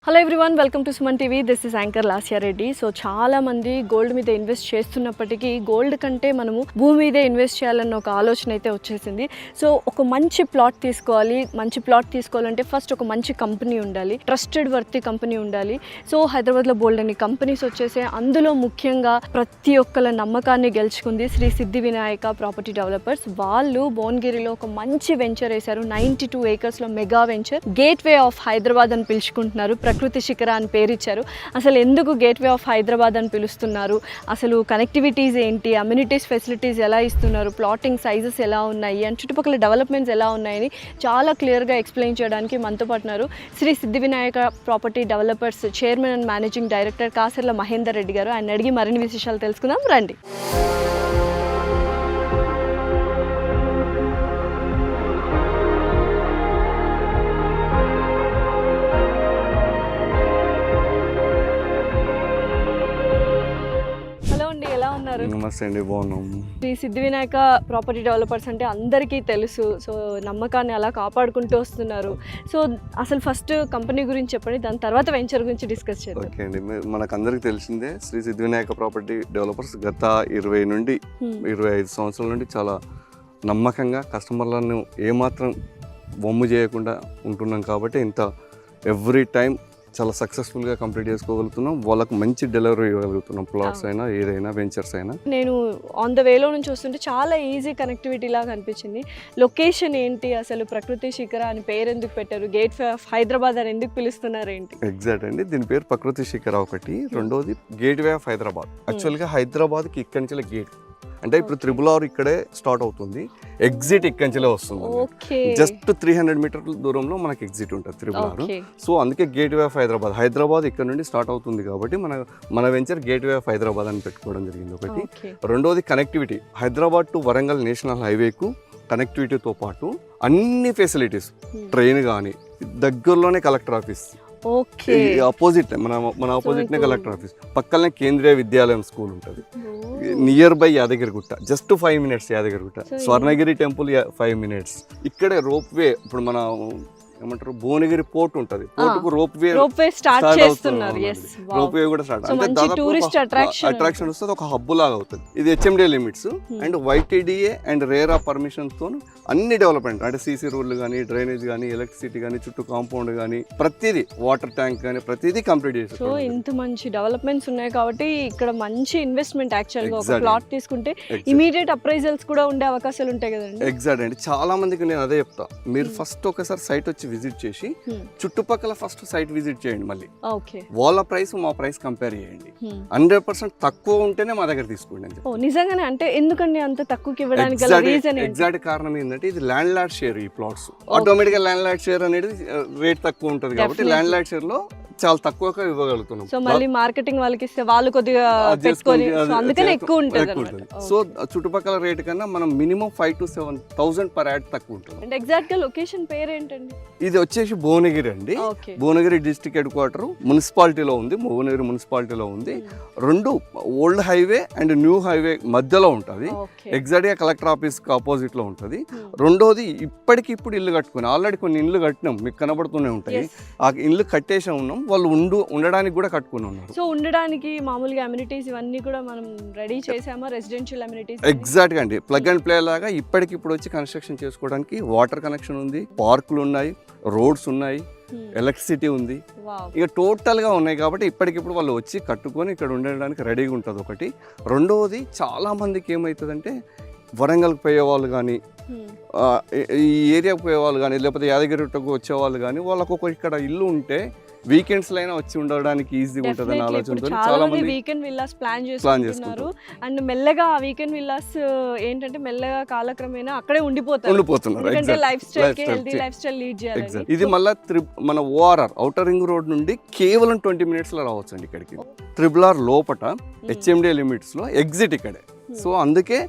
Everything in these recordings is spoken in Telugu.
Hello everyone, welcome to Suman TV. This is anchor Lasya Reddy. So చాలా మంది గోల్డ్ మీద ఇన్వెస్ట్ చేస్తున్నప్పటికీ గోల్డ్ కంటే మనము భూమి మీదే ఇన్వెస్ట్ చేయాలన్న ఒక ఆలోచన అయితే వచ్చేసింది. సో ఒక మంచి ప్లాట్ తీసుకోవాలంటే ఫస్ట్ ఒక మంచి కంపెనీ ఉండాలి, ట్రస్టెడ్ వర్తి కంపెనీ ఉండాలి. సో హైదరాబాద్లో బోల్డ్ అని కంపెనీస్ వచ్చేసాయి. అందులో ముఖ్యంగా ప్రతి ఒక్కళ్ళ నమ్మకాన్ని గెలుచుకుంది శ్రీ సిద్ధి వినాయక ప్రాపర్టీ డెవలపర్స్. వాళ్ళు భువనగిరిలో ఒక మంచి వెంచర్ వేశారు. 92 acres mega venture, gateway of Hyderabad అని పిలుచుకుంటున్నారు. ప్రకృతి శిఖర అని పేరు ఇచ్చారు. అసలు ఎందుకు గేట్వే ఆఫ్ హైదరాబాద్ అని పిలుస్తున్నారు, అసలు కనెక్టివిటీస్ ఏంటి, అమ్యూనిటీస్ ఫెసిలిటీస్ ఎలా ఇస్తున్నారు, ప్లాటింగ్ సైజెస్ ఎలా ఉన్నాయి అండ్ చుట్టుపక్కల డెవలప్మెంట్స్ ఎలా ఉన్నాయని చాలా క్లియర్గా ఎక్స్ప్లెయిన్ చేయడానికి మనతో పాటున్నారు శ్రీ సిద్ధి Vinayaka property developers chairman and managing director Kasarla Mahender Reddy గారు. ఆయన అడిగి మరిన్ని విశేషాలు తెలుసుకుందాం రండి. నమస్తే అండి, బాగున్నాం. శ్రీ సిద్ధి వినాయక ప్రాపర్టీ డెవలపర్స్ అంటే అందరికీ తెలుసు. సో నమ్మకాన్ని అలా కాపాడుకుంటూ వస్తున్నారు. సో అసలు ఫస్ట్ కంపెనీ గురించి చెప్పండి, దాని తర్వాత వెంచర్ గురించి డిస్కస్ చేద్దాం. ఓకే అండి, మనకు అందరికి తెలిసిందే శ్రీ సిద్ధి వినాయక ప్రాపర్టీ డెవలపర్స్ గత 20 నుండి 25 సంవత్సరాల నుండి చాలా నమ్మకంగా కస్టమర్లను ఏమాత్రం వమ్ము చేయకుండా ఉంటున్నాం. కాబట్టి ఇంత ఎవ్రీ టైం చాలా సక్సెస్ఫుల్గా కంప్లీట్ చేసుకోగలుగుతున్నాం. వాళ్ళకు మంచి డెలివరీ ఇవ్వగలుగుతున్నాం. ప్లాట్స్ అయినా ఏదైనా వెంచర్స్ అయినా. నేను ఆన్ ద వేలో నుంచి వస్తుంటే చాలా ఈజీ కనెక్టివిటీ లాగా అనిపించింది. లొకేషన్ ఏంటి, అసలు ప్రకృతి శిఖర అని పేరు ఎందుకు పెట్టారు, గేట్వే ఆఫ్ హైదరాబాద్ అని ఎందుకు పిలుస్తున్నారు ఏంటి? ఎగ్జాక్ట్ అండి, దీని పేరు ప్రకృతి శిఖర ఒకటి. రెండోది గేట్వే ఆఫ్ హైదరాబాద్. యాక్చువల్గా హైదరాబాద్కి ఇక్కడి నుంచి గేట్ అంటే ఇప్పుడు త్రిబుల్ ఇక్కడ స్టార్ట్ అవుతుంది, ఎగ్జిట్ ఇక్కడి నుంచే వస్తుంది. జస్ట్ 300 మీటర్ల దూరంలో మనకి ఎగ్జిట్ ఉంటుంది త్రిబుల్. సో అందుకే గేట్వే ఆఫ్ హైదరాబాద్ ఇక్కడ నుండి స్టార్ట్ అవుతుంది. కాబట్టి మన వెంచర్ గేట్వే ఆఫ్ హైదరాబాద్ అని పెట్టుకోవడం జరిగింది ఒకటి. రెండోది connectivity. Hyderabad to Warangal national హైవేకు కనెక్టివిటీతో పాటు అన్ని ఫెసిలిటీస్, ట్రైన్ కానీ, దగ్గరలోనే కలెక్టర్ ఆఫీస్, ఆపోజిట్ మన ఆపోజిట్ నే కలెక్టర్ ఆఫీస్, పక్కనే కేంద్రీయ విద్యాలయం స్కూల్ ఉంటుంది. Near by Yadagirigutta, just 5 minutes Yadagirigutta. Swarnagiri temple 5 minutes. ఇక్కడే రోప్ వే, ఇప్పుడు మన ఏమంటారు భువనగిరి పోర్ట్ ఉంటుంది, పోర్టుకు రోప్ వే స్టార్ట్ చేస్తున్నారు. రోప్ వే కూడా స్టార్ట్ అంటే అట్రాక్షన్ వస్తుంది, ఒక హబ్ లాగా అవుతుంది. ఇది HMD limits and YTDA and RERA permissions తో అన్ని డెవలప్మెంట్ అంటే CC రోడ్లు కానీ, డ్రైనేజ్ కానీ, ఎలక్ట్రిసిటీ కానీ, చుట్టూ కాంపౌండ్ కానీ, ప్రతిదీ వాటర్ ట్యాంక్ కానీ ప్రతిదీ కంప్లీట్ చేస్తారు. సో ఇంత మంచి డెవలప్మెంట్స్ ఉన్నాయి కాబట్టి ఇక్కడ మంచి ఇన్వెస్ట్మెంట్. యాక్చువల్ గా ఒక ప్లాట్ తీసుకుంటే ఇమీడియట్ అప్రైజల్స్ కూడా ఉండే అవకాశాలు ఉంటాయి కదండి. ఎగ్జాక్ట్ అండి, చాలా మందికి నేను అదే చెప్తా, మీరు ఫస్ట్ ఒకసారి సైట్ వచ్చి విజిట్ చేసి చుట్టుపక్కల ఫస్ట్ సైట్ విజిట్ చేయండి. మళ్ళీ వాళ్ళ ప్రైస్ మా ప్రైస్ కంపేర్ చేయండి. 100% తక్కువ ఉంటేనే మా దగ్గర తీసుకోండి. నిజంగానే అంటే ఎందుకండి అంత తక్కువకి ఇవ్వడానికి గల రీజన్? ఎగ్జాక్ట్ కారణం ఏంటంటే ఇది ల్యాండ్ లార్డ్ షేర్. ఈ ప్లాట్స్ ఆటోమేటిక్ గా ల్యాండ్ లార్డ్ షేర్ అనేది రేట్ తక్కువ ఉంటుంది కాబట్టి ల్యాండ్ లార్డ్ షేర్ లో చాలా తక్కువగా ఇవ్వగలుగుతున్నాం. సో మళ్ళీ మార్కెటింగ్ వాళ్ళకి ఇస్తే వాళ్ళు కొద్దిగా పెట్టుకొని అందుకనే ఎక్కువ ఉంటుంది. సో చుట్టుపక్కల రేట్ కన్నా మనం మినిమం 5,000 to 7,000 per యాడ్ తక్కువ ఉంటుంది. అంటే ఎగ్జాక్ట్ గా లొకేషన్ పేరు ఏంటండి? ఇది వచ్చేసి భువనగిరి అండి. భువనగిరి డిస్ట్రిక్ట్ హెడ్ క్వార్టర్ మున్సిపాలిటీలో ఉంది, భువనగిరి మున్సిపాలిటీలో ఉంది. రెండు old highway and new highway మధ్యలో ఉంటుంది. ఎగ్జాక్ట్ గా కలెక్టర్ ఆఫీస్ కి ఆపోజిట్ లో ఉంటుంది. రెండోది ఇప్పటికిప్పుడు ఇల్లు కట్టుకుని ఆల్రెడీ కొన్ని ఇల్లు కట్టినాం, మీకు కనబడుతూనే ఉంటాయి. ఆ ఇల్లు కట్టేసా ఉన్నాం, వాళ్ళు ఉండడానికి కూడా కట్టుకుని ఉన్నారు. సో ఉండడానికి మామూలుగా అమ్యూనిటీస్ ఇవన్నీ కూడా మనం రెడీ చేసామా, రెసిడెన్షియల్ అమ్యూనిటీస్? ఎగ్జాక్ట్ గా అండి, ప్లగ్ అండ్ ప్లే లాగా ఇప్పటికిప్పుడు వచ్చి కన్స్ట్రక్షన్ చేసుకోవడానికి వాటర్ కనెక్షన్ ఉంది, పార్కులు ఉన్నాయి, రోడ్స్ ఉన్నాయి, ఎలక్ట్రిసిటీ ఉంది, ఇక టోటల్ గా ఉన్నాయి. కాబట్టి ఇప్పటికిప్పుడు వాళ్ళు వచ్చి కట్టుకొని ఇక్కడ ఉండడానికి రెడీగా ఉంటుంది ఒకటి. రెండవది చాలా మందికి ఏమవుతుందంటే వరంగల్కి పోయే వాళ్ళు కానీ, ఈ ఏరియాకి పోయే వాళ్ళు కానీ, లేకపోతే యాదగిరిగుట్టకు వచ్చే వాళ్ళు కానీ, వాళ్ళకు ఒక ఇక్కడ ఇల్లు ఉంటే వీకెండ్స్ లో అయినా వచ్చి ఉండడానికి ఈజీగా ఉంటుంది అని ఆలోచనతో చాలా మంది వీకెండ్ విల్లాస్ ప్లాన్ చేసుకుంటున్నారు. అండ్ మెల్లగా ఆ వీకెండ్ విల్లాస్ ఏంటంటే మెల్లగా కాలక్రమేణా అక్కడే ఉండిపోతున్నారు. లైఫ్ స్టైల్ కి హెల్తీ లైఫ్ స్టైల్ లీడ్ చేయాలి. ఇది మళ్ళీ మన ORR ఔటర్ రింగ్ రోడ్ నుండి కేవలం 20 minutes లో రావచ్చు అండి ఇక్కడికి. RRR లోపట HMD లిమిట్స్ లో ఎగ్జిట్ ఇక్కడే. సో అందుకే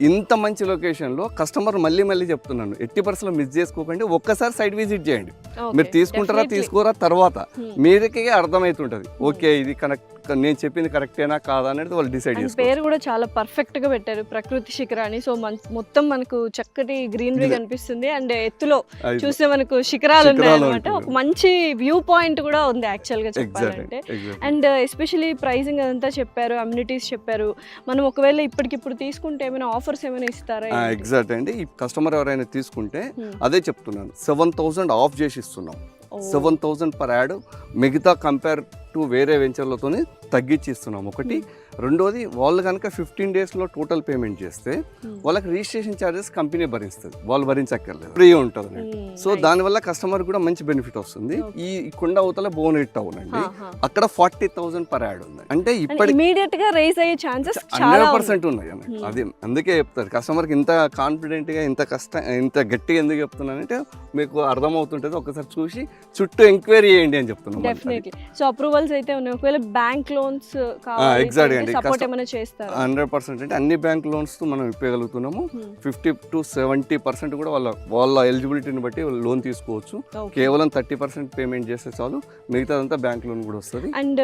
ఇంత మంచి లొకేషన్లో కస్టమర్ మళ్ళీ చెప్తున్నాను, 80% మిస్ చేసుకోకండి. ఒక్కసారి సైట్ విజిట్ చేయండి. మీరు తీసుకుంటారా తీసుకోరా తర్వాత మీరుకే అర్థమవుతుంటుంది. ఓకే ఇది నేను చెప్పింది కరెక్టేనా కాదా అనేది వాళ్ళు డిసైడ్ అండ్ చేసుకోవాలి. పేరు కూడా చాలా పర్ఫెక్ట్ గా పెట్టారు, ప్రకృతి శిఖరాన్ని. సో మొత్తం మనకు చక్కటి గ్రీనరీ కనిపిస్తుంది అండ్ ఎత్తులో చూస్తే మనకు శిఖరాలు ఉన్నాయి అనమాట. ఒక మంచి వ్యూ పాయింట్ కూడా ఉంది యాక్చువల్ గా చెప్పాలంటే. అండ్ ఎస్పెషలీ ప్రైసింగ్ అదంతా చెప్పారు, అమ్యూనిటీస్ చెప్పారు. మనం ఒకవేళ ఇప్పటికిప్పుడు తీసుకుంటే ఏమైనా ఆఫర్స్ ఏమైనా ఇస్తారా? ఎగ్జాక్ట్ అండి. ఈ కస్టమర్ ఎవరైనా తీసుకుంటే అదే చెప్తున్నాను, 7,000 ఆఫ్ చేసి ఇస్తున్నాం. 7,000 పర్ యాడ్. మిగతా కంపేర్ టు వేరే వెంచర్లతోనే తగ్గించి ఇస్తున్నాం ఒకటి. రెండోది, వాళ్ళు కనుక 15 daysలో టోటల్ పేమెంట్ చేస్తే వాళ్ళకి రిజిస్ట్రేషన్ ఛార్జెస్ కంపెనీ భరిస్తుంది, వాళ్ళు భరించక్కర్లేదు, ఫ్రీ ఉంటుంది. సో దానివల్ల కస్టమర్ కూడా మంచి బెనిఫిట్ వస్తుంది. ఈ కొండ అవతల బోనెట్ టౌన్ అండి, అక్కడ 40,000 పర్ యాడ్ ఉంది. అంటే ఇప్పటికి ఇమీడియట్ గా రైజ్ అయ్యే ఛాన్సెస్ 100% ఉన్నాయి. అది అందుకే చెప్తారు కస్టమర్కి ఇంత కాన్ఫిడెంట్ గా ఇంత గట్టిగా ఎందుకు చెప్తున్నానంటే మీకు అర్థమవుతుంటది. ఒకసారి చూసి చుట్టూ ఎంక్వైరీ చేయండి అని చెప్తున్నాం. డెఫినెట్లీ. సో అప్రూవల్స్ అయితే ఉన్నాయి. ఒకవేళ బ్యాంక్ లోన్స్ కావాలి, ఎగ్జాక్ట్లీ సపోర్ట్ ఏమైనా చేస్తారా? 100% అంటే అన్ని బ్యాంక్ లోన్స్ మనం ఇప్పగలుగుతున్నాము. 50 to 70% కూడా వాళ్ళ ఎలిజిబిలిటీని బట్టి లోన్ తీసుకోవచ్చు. కేవలం 30% పేమెంట్ చేస్తే చాలు, మిగతాదంతా బ్యాంక్ లోన్ కూడా వస్తుంది. అండ్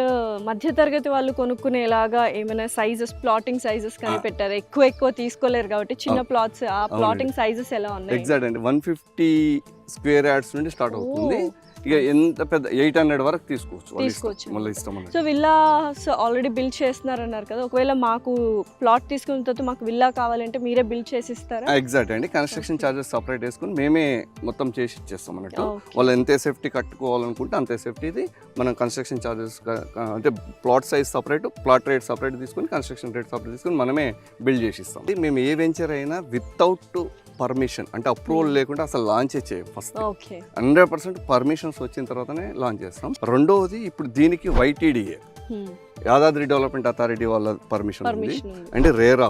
మధ్య తరగతి వాళ్ళు కొనుక్కునేలాగా ఏమైనా సైజెస్, ప్లాటింగ్ సైజెస్ కానీ పెట్టారు? ఎక్కువ తీసుకోలేరు కాబట్టి చిన్న ప్లాట్స్, ఆ ప్లాటింగ్ సైజెస్ ఎలా ఉన్నాయి? ఎగ్జాక్ట్ అండి, 150 square yards నుండి స్టార్ట్ అవుతుంది. ఇక ఎంత పెద్ద 800 వరకు తీసుకోవచ్చు. మళ్ళీ ఇష్టం. సో విల్లాస్ ఆల్రెడీ బిల్డ్ చేస్తున్నారన్నారు కదా, ఒకవేళ మాకు ప్లాట్ తీసుకున్న తర్వాత మాకు విల్లా కావాలంటే మీరే బిల్డ్ చేసి ఇస్తారా? ఎగ్జాక్ట్ అండి, కన్స్ట్రక్షన్ ఛార్జెస్ సపరేట్ వేసుకుని మేమే మొత్తం చేసి ఇచ్చేస్తాం అన్నట్టు. వాళ్ళు ఎంత సేఫ్టీ కట్టుకోవాలనుకుంటే అంతే సేఫ్టీది మనం కన్స్ట్రక్షన్ ఛార్జెస్ అంటే plot size separate, plot rate separate తీసుకుని, కన్స్ట్రక్షన్ రేట్ సపరేట్ తీసుకుని మనమే బిల్డ్ చేసి ఇస్తాం. మేము ఏ వెంచర్ అయినా వితౌట్ పర్మిషన్ అంటే అప్రూవల్ లేకుండా అసలు లాంచ్ చేయం. ఫస్ట్ 100% పర్మిషన్స్ వచ్చిన తర్వాతనే లాంచ్ చేస్తాం. రెండవది, ఇప్పుడు దీనికి YTDA యాదాద్రి డెవలప్మెంట్ అథారిటీ వాళ్ళ పర్మిషన్ ఉంది, అంటే రేరా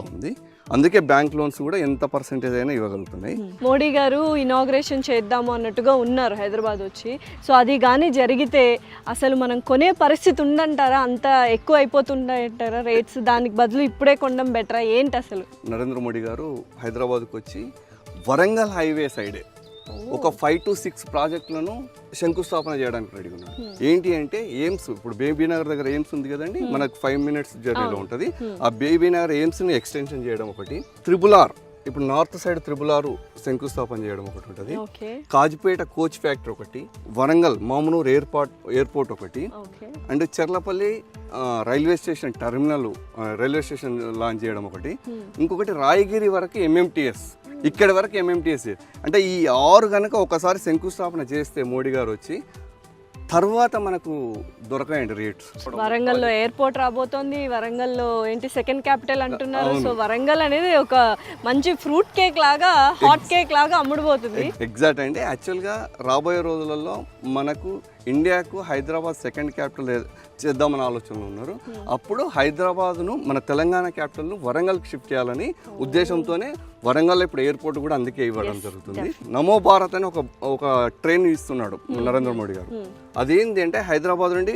ఉంది. అందుకే బ్యాంక్ లోన్స్ కూడా ఎంత పర్సెంటేజ్ అయినా ఇవ్వగలుగుతున్నాయి. మోడీ గారు ఇనాగ్రేషన్ చేద్దాము అన్నట్టుగా ఉన్నారు హైదరాబాద్ వచ్చి. సో అది కానీ జరిగితే అసలు మనం కొనే పరిస్థితి ఉందంటారా? అంత ఎక్కువ అయిపోతుంటాయంటారా రేట్స్? దానికి బదులు ఇప్పుడే కొనడం బెటరా ఏంటి అసలు? నరేంద్ర మోడీ గారు హైదరాబాద్కి వచ్చి వరంగల్ హైవే సైడే ఒక 5 to 6 ప్రాజెక్టులను శంకుస్థాపన చేయడానికి రెడీగా ఉన్నాడు. ఏంటి అంటే ఎయిమ్స్, ఇప్పుడు బేబీనగర్ దగ్గర ఎయిమ్స్ ఉంది కదండి, మనకు 5 minutes జర్నీలో ఉంటుంది. ఆ బేబీనగర్ ఎయిమ్స్ని ఎక్స్టెన్షన్ చేయడం ఒకటి. RRR ఇప్పుడు నార్త్ సైడ్ RRR శంకుస్థాపన చేయడం ఒకటి ఉంటుంది. కాజిపేట కోచ్ ఫ్యాక్టరీ ఒకటి, వరంగల్ మామునూర్ ఎయిర్పోర్ట్ ఒకటి, and Cherlapalli railway station terminal railway station launch చేయడం ఒకటి. ఇంకొకటి రాయగిరి వరకు MMTS, ఇక్కడి వరకు MMTS. అంటే ఈ 6 కనుక ఒకసారి శంకుస్థాపన చేస్తే మోడీ గారు వచ్చి, తర్వాత మనకు దొరకాయండి రేట్స్. వరంగల్లో ఎయిర్పోర్ట్ రాబోతోంది, వరంగల్లో ఏంటి సెకండ్ క్యాపిటల్ అంటున్నారు. సో వరంగల్ అనేది ఒక మంచి ఫ్రూట్ కేక్ లాగా, హాట్ కేక్ లాగా అమ్ముడుపోతుంది. ఎగ్జాక్ట్ అండి. యాక్చువల్గా రాబోయే రోజులలో మనకు ఇండియాకు హైదరాబాద్ సెకండ్ క్యాపిటల్ చేద్దామని ఆలోచనలో ఉన్నారు. అప్పుడు హైదరాబాద్ను మన తెలంగాణ క్యాపిటల్ను వరంగల్కి షిఫ్ట్ చేయాలని ఉద్దేశంతోనే వరంగల్ ఇప్పుడు ఎయిర్పోర్ట్ కూడా అందుకే ఇవ్వడం జరుగుతుంది. నమో భారత్ అని ఒక ట్రైన్ ఇస్తున్నాడు నరేంద్ర మోడీ గారు. అదేంటి అంటే హైదరాబాద్ నుండి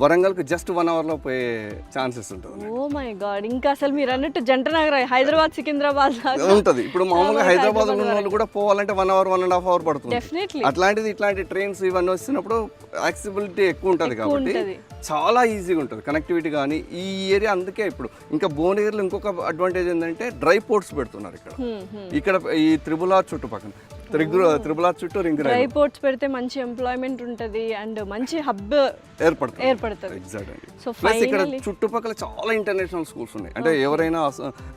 వరంగల్కి జస్ట్ 1 hourలో పోయే ఛాన్సెస్ ఉంటుంది. ఓ మై గాడ్, ఇంకా అసలు మీరు అన్నట్టు జంట నగరం హైదరాబాద్ సికింద్రాబాద్ ఉంటుంది. ఇప్పుడు మామూలుగా హైదరాబాద్ ఉన్న వాళ్ళు కూడా పోవాలంటే 1 hour 1.5 hour పడుతుంది. అట్లాంటిది ఇట్లాంటి ట్రైన్స్ ఇవన్నీ వస్తున్నప్పుడు యాక్సెసిబిలిటీ ఎక్కువ ఉంటుంది కాబట్టి చాలా ఈజీగా ఉంటుంది కనెక్టివిటీ. కానీ ఈ ఏరియా అందుకే ఇప్పుడు ఇంకా భువనగిరిలో ఇంకొక అడ్వాంటేజ్ ఏంటంటే డ్రై పోర్ట్స్ పెడుతున్నారు ఇక్కడ ఈ RRR చుట్టుపక్కల. RRR చుట్టూ రింగ్ డ్రై పోర్ట్స్ పెడితే మంచి ఎంప్లాయ్మెంట్ ఉంటుంది అండ్ మంచి హబ్ ఏర్పడుతుంది. ఎగ్జాక్ట్ అండి. ప్లస్ ఇక్కడ చుట్టుపక్కల చాలా ఇంటర్నేషనల్ స్కూల్స్ ఉన్నాయి. అంటే ఎవరైనా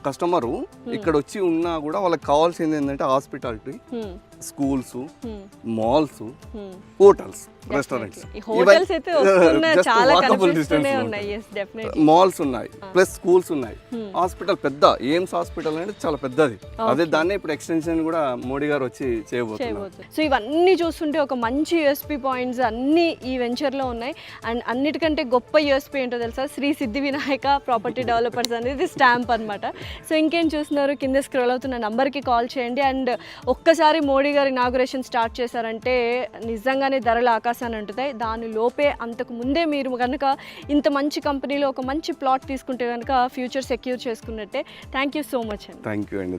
కస్టమర్ ఇక్కడ వచ్చి ఉన్నా కూడా వాళ్ళకి కావాల్సింది ఏంటంటే hospitality, schools, malls, hotels, restaurants, malls ఉన్నాయి, ప్లస్ స్కూల్స్ ఉన్నాయి, హాస్పిటల్ పెద్ద ఎయిమ్స్ హాస్పిటల్ అనేది చాలా పెద్దది. అదే దాన్ని ఇప్పుడు ఎక్స్టెన్షన్ కూడా మోడీ గారు వచ్చి చేయబోతున్నారు. సో ఇవన్నీ చూస్తుంటే ఒక మంచి USP పాయింట్స్ అన్ని ఈ వెంచర్ లో ఉన్నాయి. అండ్ అన్నిటికంటే గొప్ప USP ఏంటో తెలుసా? శ్రీ సిద్ధి వినాయక ప్రాపర్టీ డెవలపర్స్ అనేది స్టాంప్ అనమాట. సో ఇంకేం చూస్తున్నారు, కింద స్క్రోల్ అవుతున్న నంబర్కి కాల్ చేయండి. అండ్ ఒక్కసారి మోడీ గారు ఇనాగ్రేషన్ స్టార్ట్ చేశారంటే నిజంగానే ధరలు ఆకాశాన్ని అంటుతాయి. దాని లోపే అంతకు ముందే మీరు కనుక ఇంత మంచి కంపెనీలో ఒక మంచి ప్లాట్ తీసుకుంటే కనుక ఫ్యూచర్ సెక్యూర్ చేసుకున్నట్టే. థ్యాంక్ యూ సో మచ్ అండి. థ్యాంక్ యూ అండి.